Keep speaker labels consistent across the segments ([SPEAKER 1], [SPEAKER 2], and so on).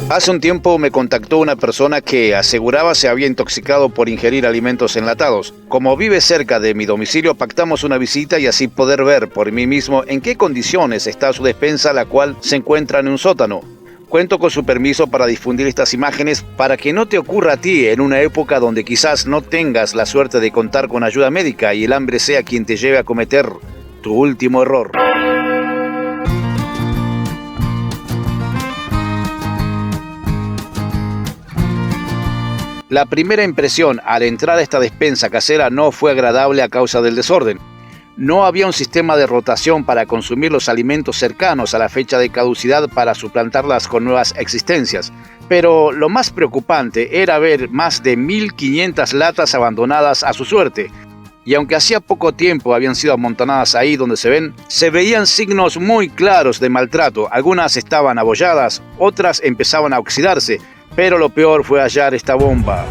[SPEAKER 1] Hace un tiempo me contactó una persona que aseguraba se había intoxicado por ingerir alimentos enlatados. Como vive cerca de mi domicilio, pactamos una visita y así poder ver por mí mismo en qué condiciones está su despensa, la cual se encuentra en un sótano. Cuento con su permiso para difundir estas imágenes para que no te ocurra a ti en una época donde quizás no tengas la suerte de contar con ayuda médica y el hambre sea quien te lleve a cometer tu último error. La primera impresión al entrar a esta despensa casera no fue agradable a causa del desorden. No había un sistema de rotación para consumir los alimentos cercanos a la fecha de caducidad para suplantarlas con nuevas existencias. Pero lo más preocupante era ver más de 1.500 latas abandonadas a su suerte. Y aunque hacía poco tiempo habían sido amontonadas ahí donde se veían signos muy claros de maltrato. Algunas estaban abolladas, otras empezaban a oxidarse. Pero lo peor fue hallar esta bomba.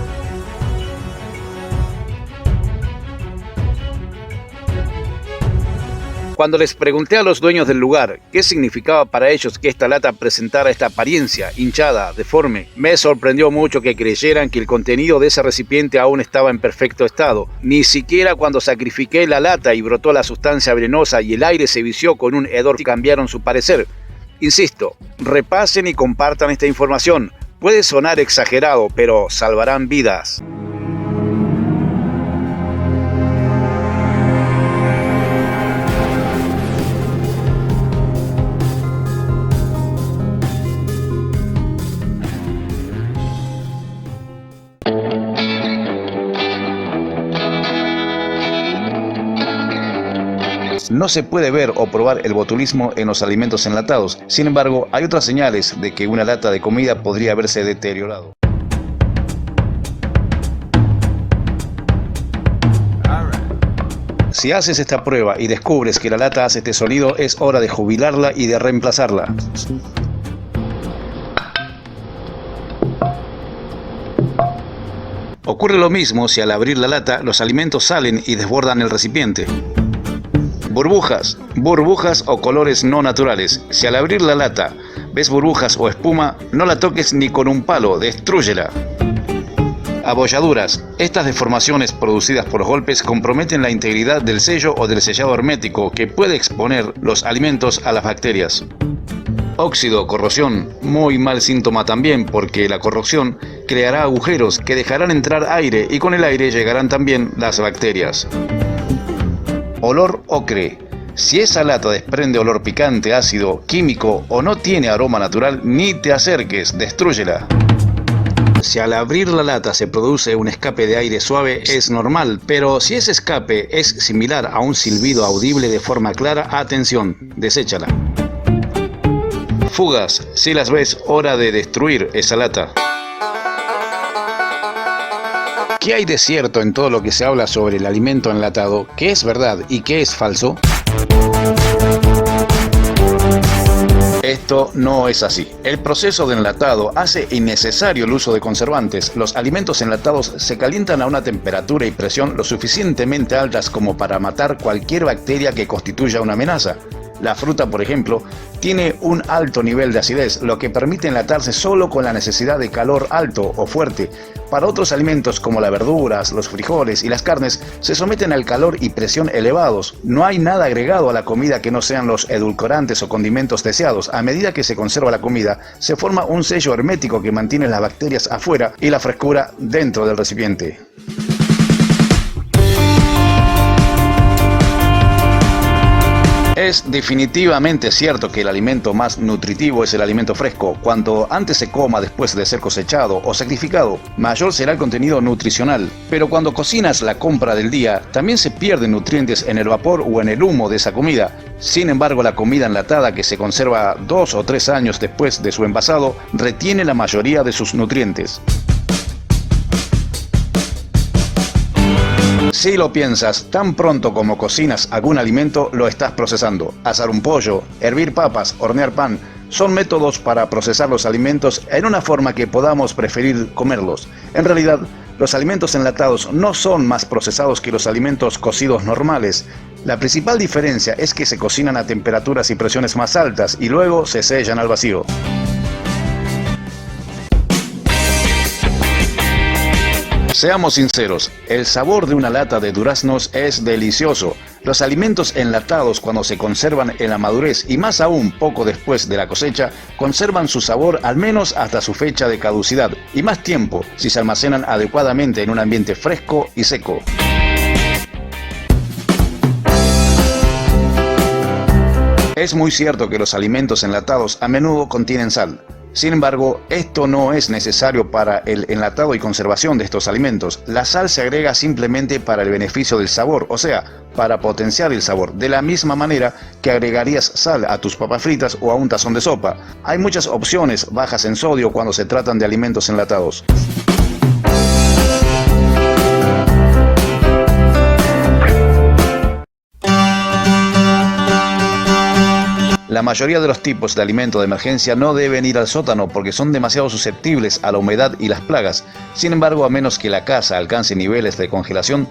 [SPEAKER 1] Cuando les pregunté a los dueños del lugar qué significaba para ellos que esta lata presentara esta apariencia hinchada, deforme, me sorprendió mucho que creyeran que el contenido de ese recipiente aún estaba en perfecto estado. Ni siquiera cuando sacrifiqué la lata y brotó la sustancia venenosa y el aire se vició con un hedor cambiaron su parecer. Insisto, repasen y compartan esta información. Puede sonar exagerado, pero salvarán vidas. No se puede ver o probar el botulismo en los alimentos enlatados. Sin embargo, hay otras señales de que una lata de comida podría haberse deteriorado. Si haces esta prueba y descubres que la lata hace este sonido, es hora de jubilarla y de reemplazarla. Ocurre lo mismo si al abrir la lata los alimentos salen y desbordan el recipiente. Burbujas o colores no naturales. Si al abrir la lata ves burbujas o espuma, no la toques ni con un palo, destrúyela. Abolladuras. Estas deformaciones producidas por golpes comprometen la integridad del sello o del sellado hermético que puede exponer los alimentos a las bacterias. Óxido, corrosión, muy mal síntoma también porque la corrosión creará agujeros que dejarán entrar aire y con el aire llegarán también las bacterias. Olor ocre. Si esa lata desprende olor picante, ácido, químico o no tiene aroma natural, ni te acerques, destrúyela. Si al abrir la lata se produce un escape de aire suave, es normal, pero si ese escape es similar a un silbido audible de forma clara, atención, deséchala. Fugas. Si las ves, hora de destruir esa lata. ¿Qué hay de cierto en todo lo que se habla sobre el alimento enlatado? ¿Qué es verdad y qué es falso? Esto no es así. El proceso de enlatado hace innecesario el uso de conservantes. Los alimentos enlatados se calientan a una temperatura y presión lo suficientemente altas como para matar cualquier bacteria que constituya una amenaza. La fruta, por ejemplo, tiene un alto nivel de acidez, lo que permite enlatarse solo con la necesidad de calor alto o fuerte. Para otros alimentos como las verduras, los frijoles y las carnes, se someten al calor y presión elevados. No hay nada agregado a la comida que no sean los edulcorantes o condimentos deseados. A medida que se conserva la comida, se forma un sello hermético que mantiene las bacterias afuera y la frescura dentro del recipiente. Es definitivamente cierto que el alimento más nutritivo es el alimento fresco. Cuanto antes se coma después de ser cosechado o sacrificado, mayor será el contenido nutricional. Pero cuando cocinas la compra del día, también se pierden nutrientes en el vapor o en el humo de esa comida. Sin embargo, la comida enlatada que se conserva 2 o 3 años después de su envasado, retiene la mayoría de sus nutrientes. Si lo piensas, tan pronto como cocinas algún alimento, lo estás procesando. Asar un pollo, hervir papas, hornear pan, son métodos para procesar los alimentos en una forma que podamos preferir comerlos. En realidad, los alimentos enlatados no son más procesados que los alimentos cocidos normales. La principal diferencia es que se cocinan a temperaturas y presiones más altas y luego se sellan al vacío. Seamos sinceros, el sabor de una lata de duraznos es delicioso. Los alimentos enlatados cuando se conservan en la madurez y más aún poco después de la cosecha, conservan su sabor al menos hasta su fecha de caducidad y más tiempo si se almacenan adecuadamente en un ambiente fresco y seco. Es muy cierto que los alimentos enlatados a menudo contienen sal. Sin embargo, esto no es necesario para el enlatado y conservación de estos alimentos. La sal se agrega simplemente para el beneficio del sabor, o sea, para potenciar el sabor, de la misma manera que agregarías sal a tus papas fritas o a un tazón de sopa. Hay muchas opciones bajas en sodio cuando se tratan de alimentos enlatados. La mayoría de los tipos de alimento de emergencia no deben ir al sótano porque son demasiado susceptibles a la humedad y las plagas. Sin embargo, a menos que la casa alcance niveles de congelación,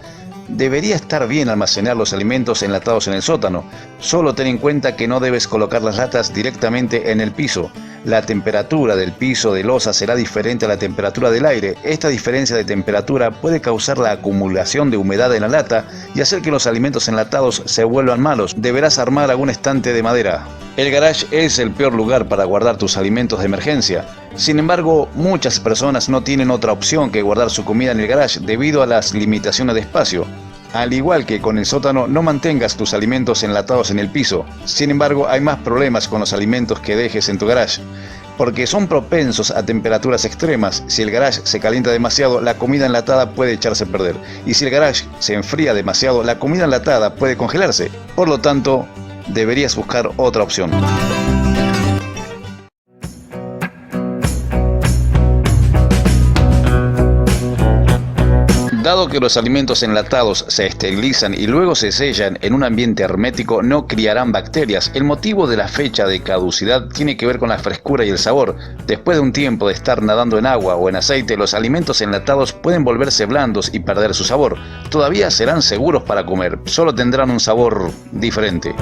[SPEAKER 1] debería estar bien almacenar los alimentos enlatados en el sótano. Solo ten en cuenta que no debes colocar las latas directamente en el piso. La temperatura del piso de losa será diferente a la temperatura del aire. Esta diferencia de temperatura puede causar la acumulación de humedad en la lata y hacer que los alimentos enlatados se vuelvan malos. Deberás armar algún estante de madera. El garage es el peor lugar para guardar tus alimentos de emergencia. Sin embargo, muchas personas no tienen otra opción que guardar su comida en el garage debido a las limitaciones de espacio. Al igual que con el sótano, no mantengas tus alimentos enlatados en el piso. Sin embargo, hay más problemas con los alimentos que dejes en tu garage, porque son propensos a temperaturas extremas. Si el garage se calienta demasiado, la comida enlatada puede echarse a perder. Y si el garage se enfría demasiado, la comida enlatada puede congelarse. Por lo tanto, deberías buscar otra opción. Dado que los alimentos enlatados se esterilizan y luego se sellan en un ambiente hermético, no criarán bacterias. El motivo de la fecha de caducidad tiene que ver con la frescura y el sabor. Después de un tiempo de estar nadando en agua o en aceite, los alimentos enlatados pueden volverse blandos y perder su sabor. Todavía serán seguros para comer, solo tendrán un sabor diferente.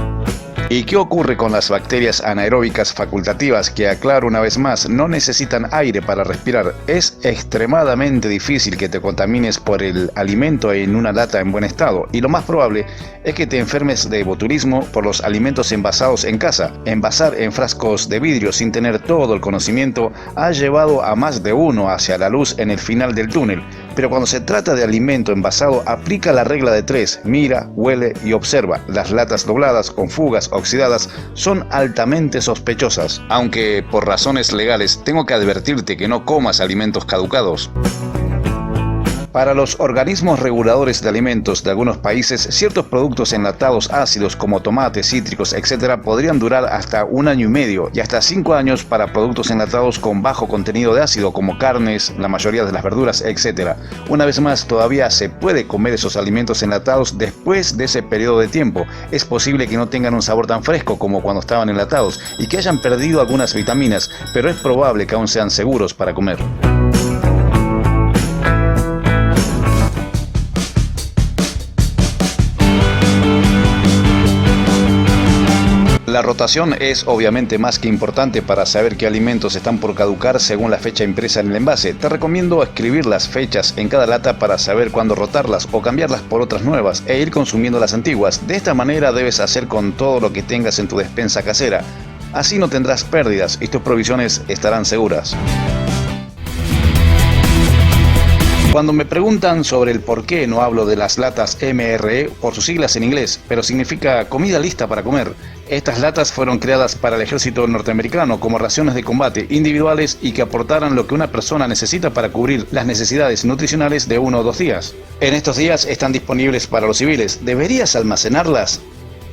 [SPEAKER 1] ¿Y qué ocurre con las bacterias anaeróbicas facultativas que, aclaro una vez más, no necesitan aire para respirar? Es extremadamente difícil que te contamines por el alimento en una lata en buen estado y lo más probable es que te enfermes de botulismo por los alimentos envasados en casa. Envasar en frascos de vidrio sin tener todo el conocimiento ha llevado a más de uno hacia la luz en el final del túnel. Pero cuando se trata de alimento envasado, aplica la regla de 3. Mira, huele y observa. Las latas dobladas con fugas oxidadas son altamente sospechosas. Aunque por razones legales tengo que advertirte que no comas alimentos caducados. Para los organismos reguladores de alimentos de algunos países, ciertos productos enlatados ácidos como tomates, cítricos, etc. podrían durar hasta 1 año y medio y hasta 5 años para productos enlatados con bajo contenido de ácido como carnes, la mayoría de las verduras, etc. Una vez más, todavía se puede comer esos alimentos enlatados después de ese periodo de tiempo. Es posible que no tengan un sabor tan fresco como cuando estaban enlatados y que hayan perdido algunas vitaminas, pero es probable que aún sean seguros para comer. La rotación es obviamente más que importante para saber qué alimentos están por caducar según la fecha impresa en el envase. Te recomiendo escribir las fechas en cada lata para saber cuándo rotarlas o cambiarlas por otras nuevas e ir consumiendo las antiguas. De esta manera debes hacer con todo lo que tengas en tu despensa casera. Así no tendrás pérdidas y tus provisiones estarán seguras. Cuando me preguntan sobre el por qué no hablo de las latas MRE, por sus siglas en inglés, pero significa comida lista para comer. Estas latas fueron creadas para el ejército norteamericano como raciones de combate individuales y que aportaran lo que una persona necesita para cubrir las necesidades nutricionales de 1 o 2 días. En estos días están disponibles para los civiles. ¿Deberías almacenarlas?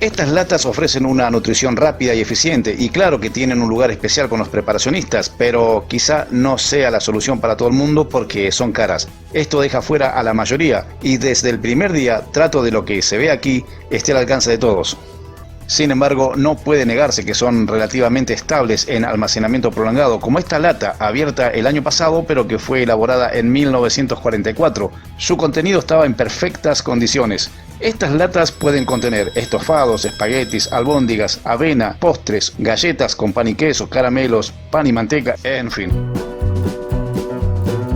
[SPEAKER 1] Estas latas ofrecen una nutrición rápida y eficiente y claro que tienen un lugar especial con los preparacionistas, pero quizá no sea la solución para todo el mundo porque son caras. Esto deja fuera a la mayoría y desde el primer día trato de lo que se ve aquí esté al alcance de todos. Sin embargo, no puede negarse que son relativamente estables en almacenamiento prolongado, como esta lata abierta el año pasado pero que fue elaborada en 1944. Su contenido estaba en perfectas condiciones. Estas latas pueden contener estofados, espaguetis, albóndigas, avena, postres, galletas con pan y queso, caramelos, pan y manteca, en fin.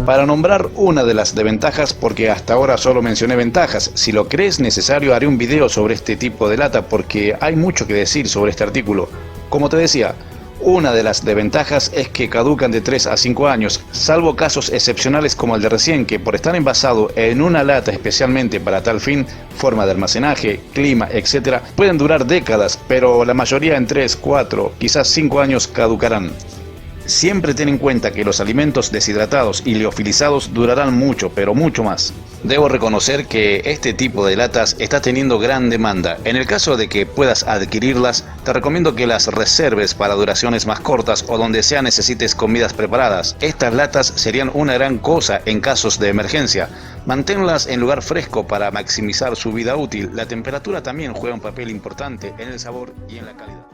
[SPEAKER 1] Para nombrar una de las desventajas, porque hasta ahora solo mencioné ventajas, si lo crees necesario haré un video sobre este tipo de lata porque hay mucho que decir sobre este artículo. Como te decía, una de las desventajas es que caducan de 3 a 5 años, salvo casos excepcionales como el de recién, que por estar envasado en una lata especialmente para tal fin, forma de almacenaje, clima, etc., pueden durar décadas, pero la mayoría en 3, 4, quizás 5 años caducarán. Siempre ten en cuenta que los alimentos deshidratados y liofilizados durarán mucho, pero mucho más. Debo reconocer que este tipo de latas está teniendo gran demanda. En el caso de que puedas adquirirlas, te recomiendo que las reserves para duraciones más cortas o donde sea necesites comidas preparadas. Estas latas serían una gran cosa en casos de emergencia. Manténlas en lugar fresco para maximizar su vida útil. La temperatura también juega un papel importante en el sabor y en la calidad.